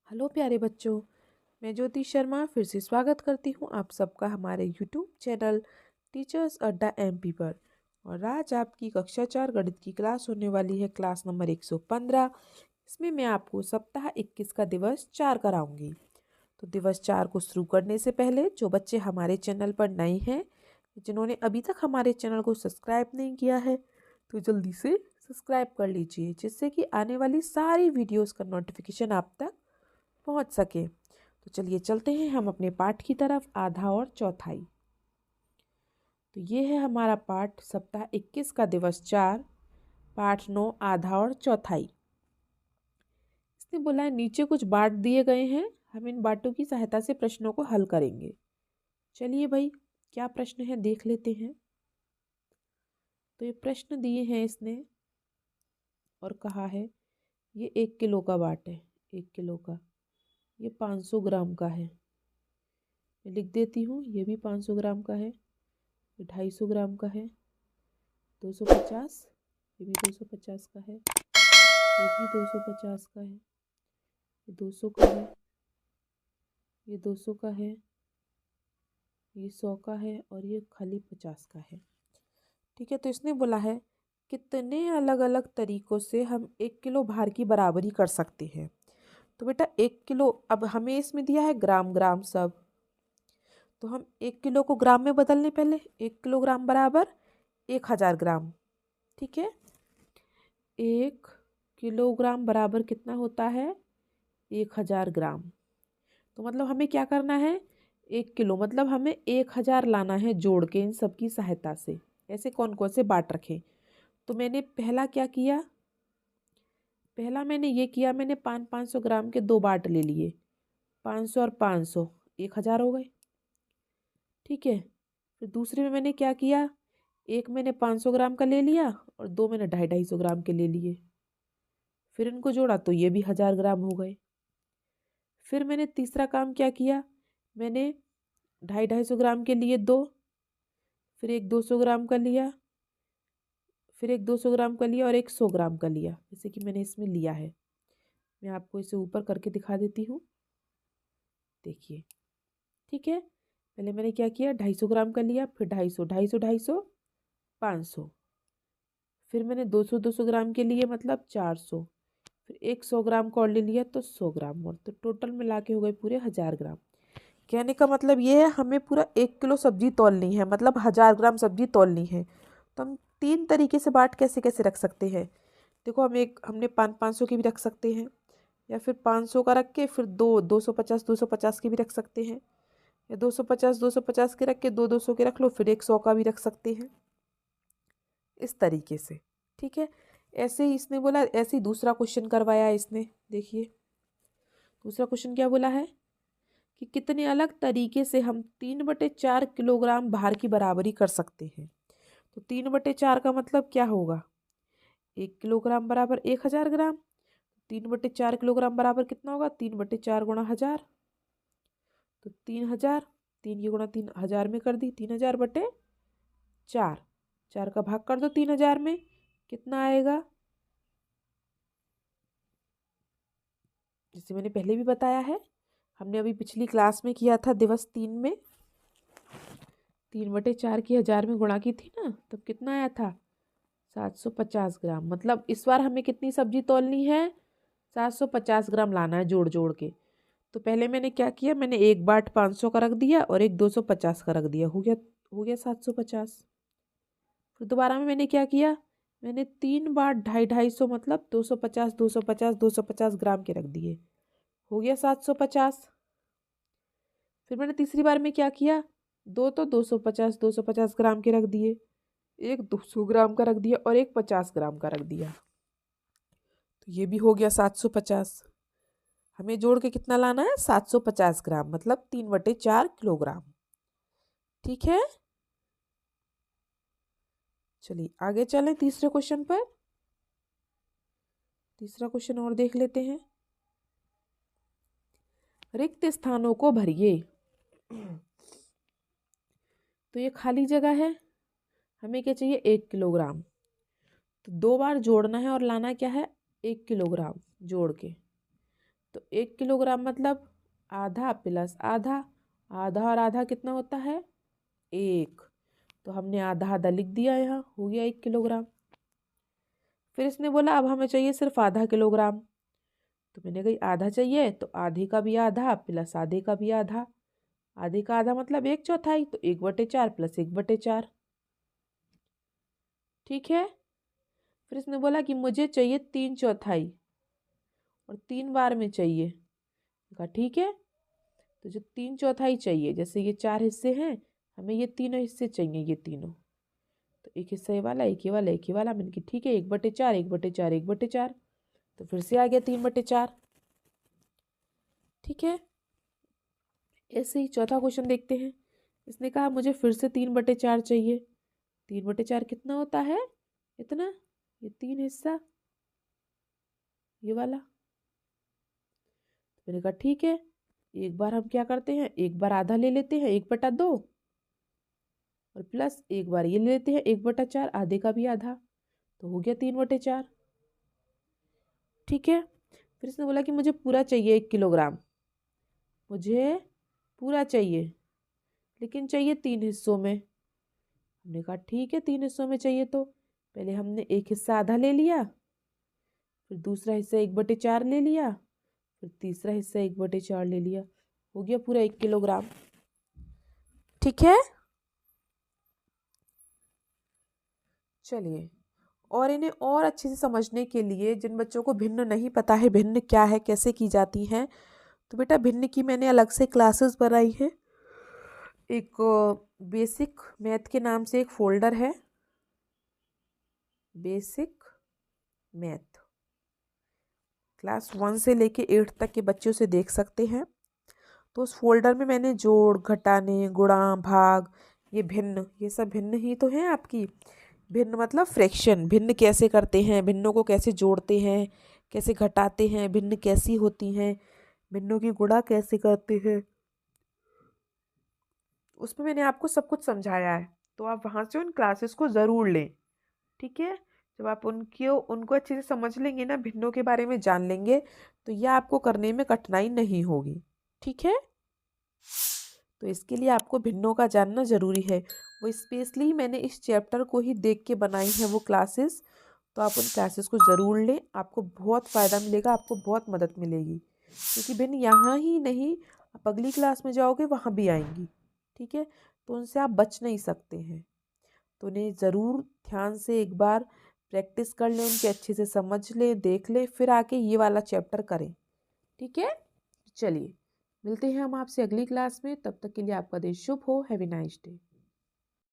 Hello प्यारे बच्चों, मैं ज्योति शर्मा फिर से स्वागत करती हूँ आप सबका हमारे यूट्यूब चैनल टीचर्स अड्डा एमपी पर। और आज आपकी कक्षा 4 गणित की क्लास होने वाली है, क्लास नंबर 115। इसमें मैं आपको सप्ताह 21 का दिवस 4 कराऊंगी। तो दिवस 4 को शुरू करने से पहले जो बच्चे हमारे चैनल पर नए हैं, जिन्होंने अभी तक हमारे चैनल को सब्सक्राइब नहीं किया है, तो जल्दी से सब्सक्राइब कर लीजिए, जिससे कि आने वाली सारी वीडियोस का नोटिफिकेशन आप तक पहुंच सके। तो चलिए चलते हैं हम अपने पाठ की तरफ, आधा और चौथाई। तो ये है हमारा पाठ सप्ताह 21 का दिवस 4, पाठ 9, आधा और चौथाई। इसने बोला है नीचे कुछ बाट दिए गए हैं, हम इन बाटों की सहायता से प्रश्नों को हल करेंगे। चलिए भाई, क्या प्रश्न है देख लेते हैं। तो ये प्रश्न दिए हैं इसने और कहा है ये 1 किलो का बाट है, 1 किलो का। ये 500 ग्राम का है। मैं लिख देती हूँ, ये भी 500 ग्राम का है, ये 250 ग्राम का है, 250, ये भी 250 का है, ये भी 250 का है, ये 200 का है, ये 200 का है, ये 100 का है और ये खाली 50 का है। ठीक है, तो इसने बोला है कितने अलग अलग तरीकों से हम 1 किलो भार की बराबरी कर सकते हैं। तो बेटा 1 किलो, अब हमें इसमें दिया है ग्राम ग्राम सब, तो हम 1 किलो को ग्राम में बदल लें पहले। 1 किलोग्राम बराबर 1000 ग्राम। ठीक है, 1 किलोग्राम बराबर कितना होता है? 1000 ग्राम। तो मतलब हमें क्या करना है, 1 किलो मतलब हमें 1000 लाना है जोड़ के इन सब की सहायता से। ऐसे कौन कौन से बाट रखें? तो मैंने पहला क्या किया, पहला मैंने ये किया, मैंने 500 ग्राम के 2 बाट ले लिए। 500 और 500 1000 हो गए। ठीक है, फिर दूसरे में मैंने क्या किया, एक मैंने 500 ग्राम का ले लिया और 2 मैंने 250 ग्राम के ले लिए। फिर इनको जोड़ा तो ये भी 1000 ग्राम हो गए। फिर मैंने तीसरा काम क्या किया, मैंने 250 ग्राम के लिए 2, फिर एक 200 ग्राम का लिया, फिर एक 200 ग्राम का लिया और एक 100 ग्राम का लिया, जैसे कि मैंने इसमें लिया है। मैं आपको इसे ऊपर करके दिखा देती हूँ, देखिए। ठीक है, पहले मैंने क्या किया, 250 ग्राम का लिया, फिर 250, 250, 250, 500, फिर मैंने 200 200 ग्राम के लिए मतलब 400, फिर एक 100 ग्राम का और ले लिया तो 100 ग्राम और, तो टोटल मिला के हो गए पूरे 1000 ग्राम। कहने का मतलब ये है हमें पूरा 1 किलो सब्जी तौलनी है, मतलब 1000 ग्राम सब्जी तौलनी है। तो हम 3 तरीके से बाट कैसे कैसे रख सकते हैं। देखो, हमने 500 की भी रख सकते हैं, या फिर 500 का रख के फिर 250 की भी रख सकते हैं, या 250 के रख के 200 के रख लो, फिर एक 100 का भी रख सकते हैं, इस तरीके से। ठीक है, ऐसे ही इसने बोला, ऐसे ही दूसरा क्वेश्चन करवाया इसने। देखिए दूसरा क्वेश्चन क्या बोला है कि कितने अलग तरीके से हम 3/4 किलोग्राम भार की बराबरी कर सकते हैं। तो 3/4 का मतलब क्या होगा, 1 किलोग्राम बराबर 1000 ग्राम। 3/4 किलोग्राम बराबर कितना होगा, 3/4 गुणा 1000, तो 3000। 3 की गुणा 3000 में कर दी, 3000/4। 4 का भाग कर दो 3000 में, कितना आएगा, जैसे मैंने पहले भी बताया है, हमने अभी पिछली क्लास में किया था दिवस 3 में, 3/4 की 1000 में गुणा की थी ना, तब कितना आया था, 750 ग्राम। मतलब इस बार हमें कितनी सब्जी तौलनी है, 750 ग्राम लाना है जोड़ जोड़ के। तो पहले मैंने क्या किया, मैंने एक बाट 500 का रख दिया और एक 250 का रख दिया, हो गया 750। फिर दोबारा में मैंने क्या किया, मैंने 3 बाट 250 मतलब 250 250 250 ग्राम के रख दिए, हो गया 750। फिर मैंने तीसरी बार में क्या किया, 250 250 ग्राम के रख दिए, एक 200 ग्राम का रख दिया और एक 50 ग्राम का रख दिया, तो ये भी हो गया 750। हमें जोड़ के कितना लाना है, 750 ग्राम, मतलब 3/4 किलोग्राम। ठीक है, चलिए आगे चलें तीसरे क्वेश्चन पर। तीसरा क्वेश्चन और देख लेते हैं। रिक्त स्थानों को भरिए। तो ये खाली जगह है, हमें क्या चाहिए, 1 किलोग्राम। तो 2 बार जोड़ना है और लाना क्या है, 1 किलोग्राम जोड़ के। तो 1 किलोग्राम मतलब आधा प्लस आधा, आधा और आधा कितना होता है 1, तो हमने आधा आधा लिख दिया, यहाँ हो गया 1 किलोग्राम। फिर इसने बोला अब हमें चाहिए सिर्फ आधा किलोग्राम, तो मैंने कही आधा चाहिए तो आधे का भी आधा प्लस आधे का भी आधा, आधे का आधा मतलब 1/4, तो 1/4 प्लस 1/4। ठीक है। फिर इसने बोला कि मुझे चाहिए 3/4 और 3 बार में चाहिए। कहा ठीक है, तो जो 3/4 चाहिए, जैसे ये 4 हिस्से हैं, हमें ये तीनों हिस्से चाहिए, ये तीनों, तो एक हिस्सा ये वाला, एक ये वाला, एक ये वाला। मैंने कहा ठीक है, 1/4 1/4 1/4, तो फिर से आ गया 3/4। ठीक है। ऐसे ही चौथा क्वेश्चन देखते हैं। इसने कहा मुझे फिर से 3/4 चाहिए। 3/4 कितना होता है, इतना, ये 3 हिस्सा, ये वाला। मैंने कहा ठीक है, एक बार हम क्या करते हैं, एक बार आधा ले लेते हैं 1/2 और प्लस एक बार ये ले लेते हैं 1/4, आधे का भी आधा, तो हो गया 3/4। ठीक है। फिर इसने बोला कि मुझे पूरा चाहिए 1 किलोग्राम, मुझे पूरा चाहिए, लेकिन चाहिए 3 हिस्सों में। हमने कहा ठीक है, 3 हिस्सों में चाहिए तो पहले हमने एक हिस्सा आधा ले लिया, फिर दूसरा हिस्सा 1/4 ले लिया, फिर तीसरा हिस्सा 1/4 ले लिया, हो गया पूरा 1 किलोग्राम। ठीक है। चलिए, और इन्हें और अच्छे से समझने के लिए, जिन बच्चों को भिन्न नहीं पता है भिन्न क्या है, कैसे की जाती है, तो बेटा भिन्न की मैंने अलग से क्लासेस बनाई है। एक बेसिक मैथ के नाम से एक फोल्डर है, बेसिक मैथ, क्लास 1 से लेके 8 तक के बच्चों से देख सकते हैं। तो उस फोल्डर में मैंने जोड़, घटाने, गुणा, भाग, ये भिन्न, ये सब भिन्न ही तो हैं आपकी। भिन्न मतलब फ्रैक्शन, भिन्न कैसे करते हैं, भिन्नों को कैसे जोड़ते हैं, कैसे घटाते हैं, भिन्न कैसी होती हैं, भिन्नों की गुणा कैसे करते हैं, उसमें मैंने आपको सब कुछ समझाया है। तो आप वहाँ से उन क्लासेस को ज़रूर लें। ठीक है। जब आप उनको अच्छे से समझ लेंगे ना, भिन्नों के बारे में जान लेंगे, तो यह आपको करने में कठिनाई नहीं होगी। ठीक है। तो इसके लिए आपको भिन्नों का जानना ज़रूरी है। वो स्पेशली मैंने इस चैप्टर को ही देख के बनाई है वो क्लासेस, तो आप उन क्लासेस को ज़रूर लें, आपको बहुत फ़ायदा मिलेगा, आपको बहुत मदद मिलेगी। क्योंकि भिन्न यहाँ ही नहीं, आप अगली क्लास में जाओगे वहाँ भी आएंगी। ठीक है। तो उनसे आप बच नहीं सकते हैं, तो उन्हें ज़रूर ध्यान से एक बार प्रैक्टिस कर लें, उनके अच्छे से समझ लें, देख लें, फिर आके ये वाला चैप्टर करें। ठीक है। चलिए, मिलते हैं हम आपसे अगली क्लास में। तब तक के लिए आपका दिन शुभ हो। Have a nice day.